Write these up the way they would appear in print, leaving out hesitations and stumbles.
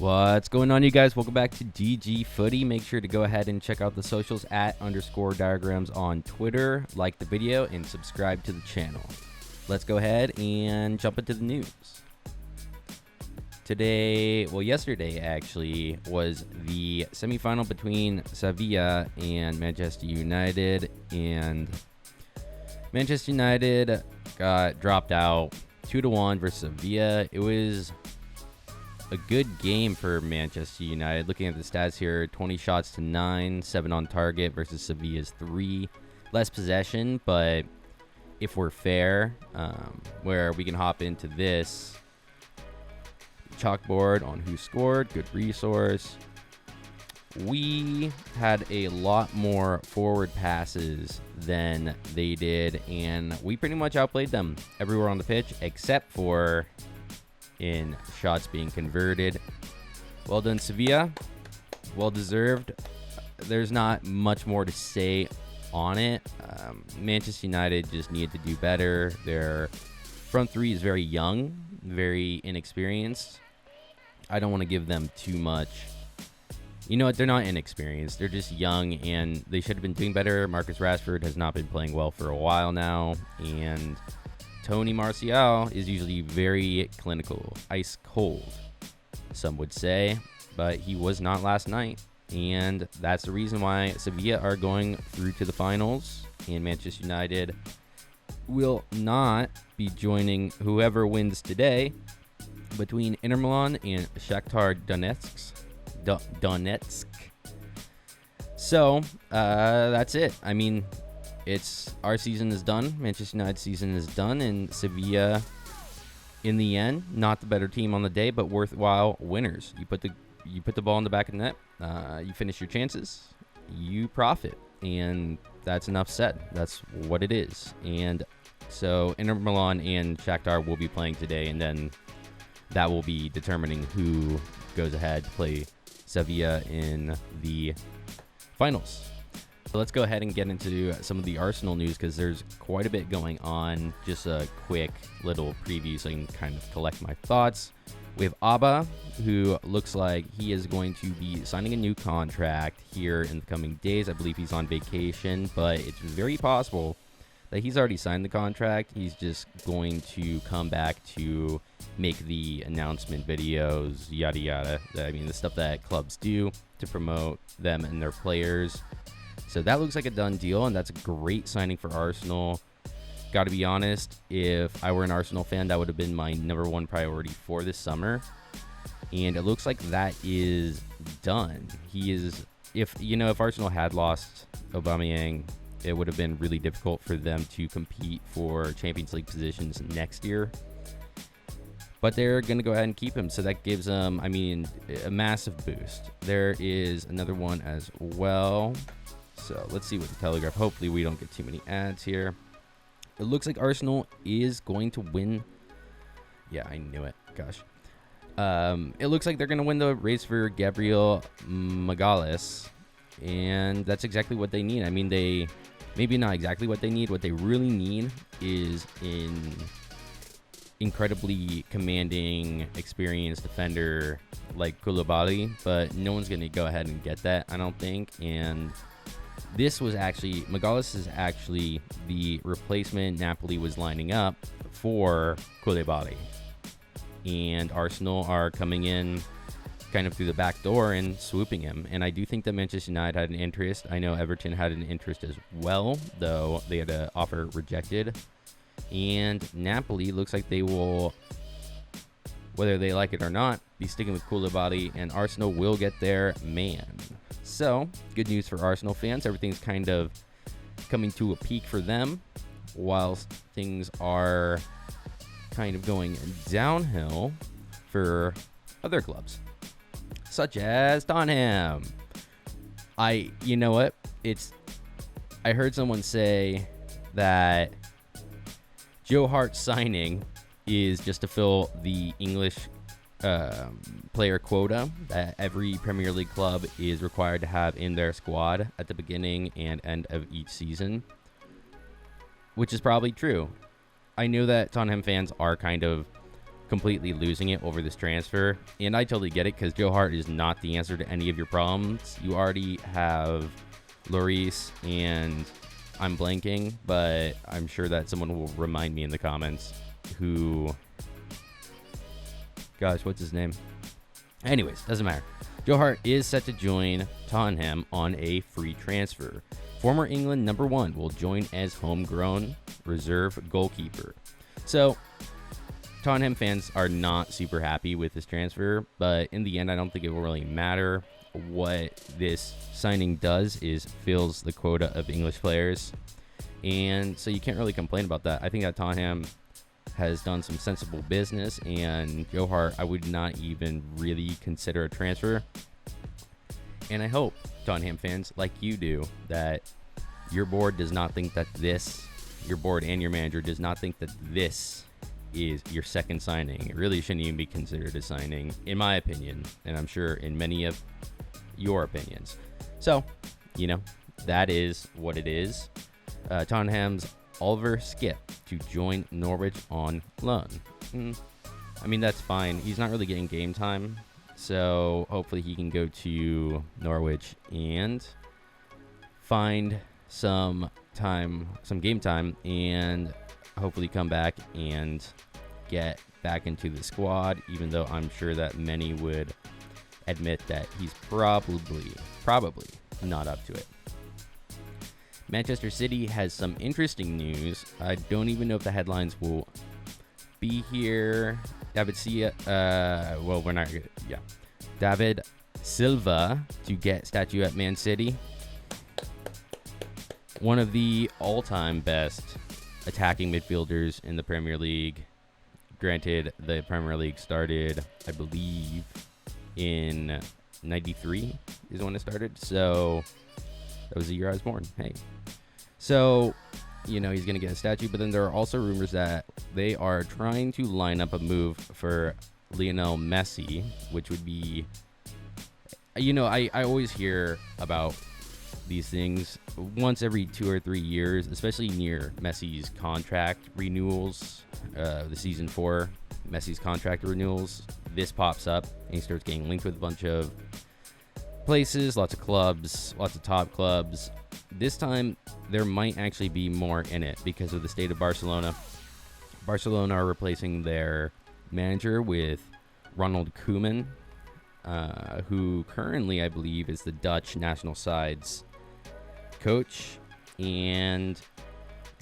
What's going on, you guys? Welcome back to DG Footy. Make sure to go ahead and check out the socials at _diagrams on Twitter, like the video, and subscribe to the channel. Let's go ahead and jump into the news. Yesterday actually, was the semifinal between Sevilla and Manchester United, and Manchester United got dropped out 2-1 versus Sevilla. It was a good game for Manchester United. Looking at the stats here, 20 shots to 9, 7 on target versus Sevilla's 3. Less possession, but if we're fair, where we can hop into this chalkboard on who scored, good resource. We had a lot more forward passes than they did, and we pretty much outplayed them everywhere on the pitch except for in shots being converted. Well done, Sevilla. Well deserved. There's not much more to say on it. Manchester United just needed to do better. Their front three is very young, very inexperienced. I don't want to give them too much. You know what? They're not inexperienced. They're just young, and they should have been doing better. Marcus Rashford has not been playing well for a while now, and Tony Martial is usually very clinical, ice cold, some would say, but he was not last night, and that's the reason why Sevilla are going through to the finals, and Manchester United will not be joining whoever wins today between Inter Milan and Shakhtar Donetsk. So that's it. I mean, our season is done. Manchester United's season is done, and Sevilla, in the end, not the better team on the day, but worthwhile winners. You put the ball in the back of the net. You finish your chances. You profit, and that's enough said. That's what it is. And so Inter Milan and Shakhtar will be playing today, and then that will be determining who goes ahead to play Sevilla in the finals. So let's go ahead and get into some of the Arsenal news, because there's quite a bit going on. Just a quick little preview so I can kind of collect my thoughts. We have Abba, who looks like he is going to be signing a new contract here in the coming days. I believe he's on vacation, but it's very possible that he's already signed the contract. He's just going to come back to make the announcement videos, yada yada. I mean, the stuff that clubs do to promote them and their players. So that looks like a done deal, and that's a great signing for Arsenal. Got to be honest, if I were an Arsenal fan, that would have been my number one priority for this summer. And it looks like that is done. If Arsenal had lost Aubameyang, it would have been really difficult for them to compete for Champions League positions next year. But they're going to go ahead and keep him, so that gives them, a massive boost. There is another one as well. So let's see what the Telegraph. Hopefully we don't get too many ads here. It looks like Arsenal is going to win. Yeah, I knew it. Gosh. It looks like they're going to win the race for Gabriel Magalhaes, and that's exactly what they need. Maybe not exactly what they need. What they really need is an incredibly commanding, experienced defender like Koulibaly, but no one's going to go ahead and get that, I don't think. And Magalhaes is actually the replacement Napoli was lining up for Koulibaly. And Arsenal are coming in kind of through the back door and swooping him. And I do think that Manchester United had an interest. I know Everton had an interest as well, though they had an offer rejected. And Napoli looks like they will, whether they like it or not, be sticking with Koulibaly, and Arsenal will get their man. So, good news for Arsenal fans. Everything's kind of coming to a peak for them, whilst things are kind of going downhill for other clubs, such as Tottenham. You know what? I heard someone say that Joe Hart's signing is just to fill the English player quota that every Premier League club is required to have in their squad at the beginning and end of each season, which is probably true. I know that Tottenham fans are kind of completely losing it over this transfer. And I totally get it, because Joe Hart is not the answer to any of your problems. You already have Lloris, and I'm blanking, but I'm sure that someone will remind me in the comments who... Gosh, what's his name? Anyways, doesn't matter. Joe Hart is set to join Tottenham on a free transfer. Former England number 1 will join as homegrown reserve goalkeeper. So, Tottenham fans are not super happy with this transfer, but in the end, I don't think it will really matter. What this signing does is fills the quota of English players, and so you can't really complain about that. I think that Tottenham has done some sensible business, and Joe Hart, I would not even really consider a transfer. And I hope, Tottenham fans, like you do, that your board does not think that your board and your manager does not think that this is your second signing. It really shouldn't even be considered a signing, in my opinion, and I'm sure in many of your opinions. So, that is what it is. Tottenham's Oliver Skip to join Norwich on loan. I mean, that's fine. He's not really getting game time, so hopefully he can go to Norwich and find some game time, and hopefully come back and get back into the squad, even though I'm sure that many would admit that he's probably not up to it. Manchester City has some interesting news. I don't even know if the headlines will be here. David Silva to get statue at Man City. One of the all-time best attacking midfielders in the Premier League. Granted, the Premier League started, I believe, in 93 is when it started. So that was the year I was born. Hey. So, he's going to get a statue. But then there are also rumors that they are trying to line up a move for Lionel Messi, which would be... I always hear about these things once every 2 or 3 years, especially near Messi's contract renewals, the season 4 Messi's contract renewals. This pops up and he starts getting linked with a bunch of places, lots of clubs, lots of top clubs. This time there might actually be more in it because of the state of Barcelona. Barcelona are replacing their manager with Ronald Koeman, who currently, I believe, is the Dutch national side's coach, and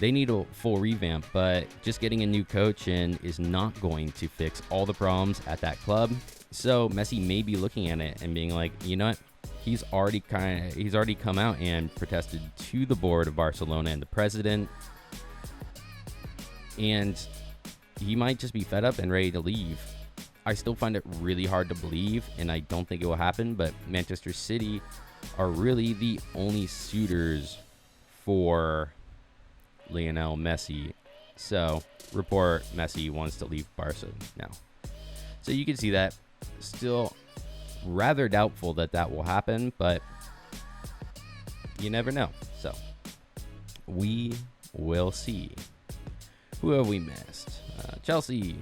they need a full revamp, but just getting a new coach in is not going to fix all the problems at that club. So Messi may be looking at it and being like, you know what? He's already come out and protested to the board of Barcelona and the president, and he might just be fed up and ready to leave. I still find it really hard to believe, and I don't think it will happen, but Manchester City are really the only suitors for Lionel Messi. So, report Messi wants to leave Barca now. So you can see that. Still rather doubtful that will happen, but you never know. So, we will see. Who have we missed? Chelsea.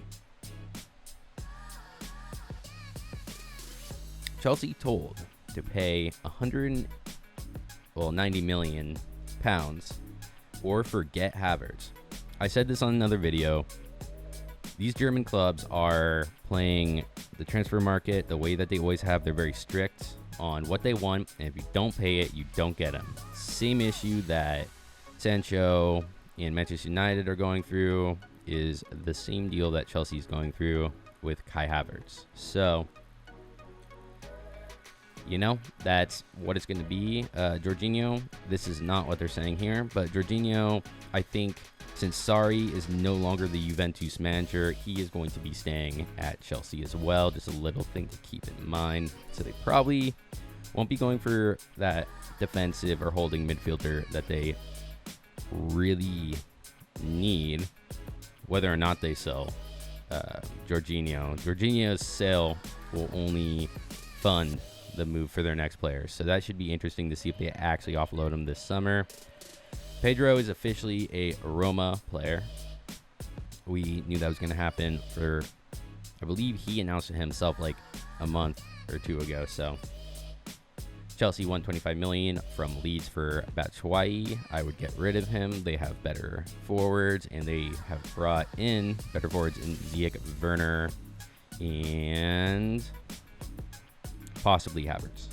Chelsea told to pay 90 million pounds or forget Havertz. I said this on another video. These German clubs are playing the transfer market the way that they always have. They're very strict on what they want, and if you don't pay it, you don't get them. Same issue that Sancho and Manchester United are going through is the same deal that Chelsea's going through with Kai Havertz. So, that's what it's going to be. Jorginho, this is not what they're saying here, but Jorginho, I think, since Sarri is no longer the Juventus manager, he is going to be staying at Chelsea as well. Just a little thing to keep in mind. So they probably won't be going for that defensive or holding midfielder that they really need, whether or not they sell Jorginho. Jorginho's sale will only fund the move for their next player. So that should be interesting to see if they actually offload him this summer. Pedro is officially a Roma player. We knew that was going to happen for I believe he announced it himself like a month or two ago. So Chelsea won $25 million from Leeds for Batshuayi. I would get rid of him. They have better forwards, and they have brought in better forwards in Ziyech, Werner, and possibly Havertz.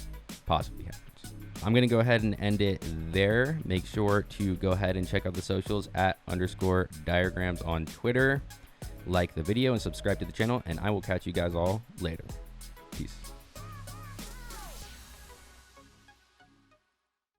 I'm going to go ahead and end it there. Make sure to go ahead and check out the socials at _diagrams on Twitter. Like the video and subscribe to the channel, and I will catch you guys all later. Peace.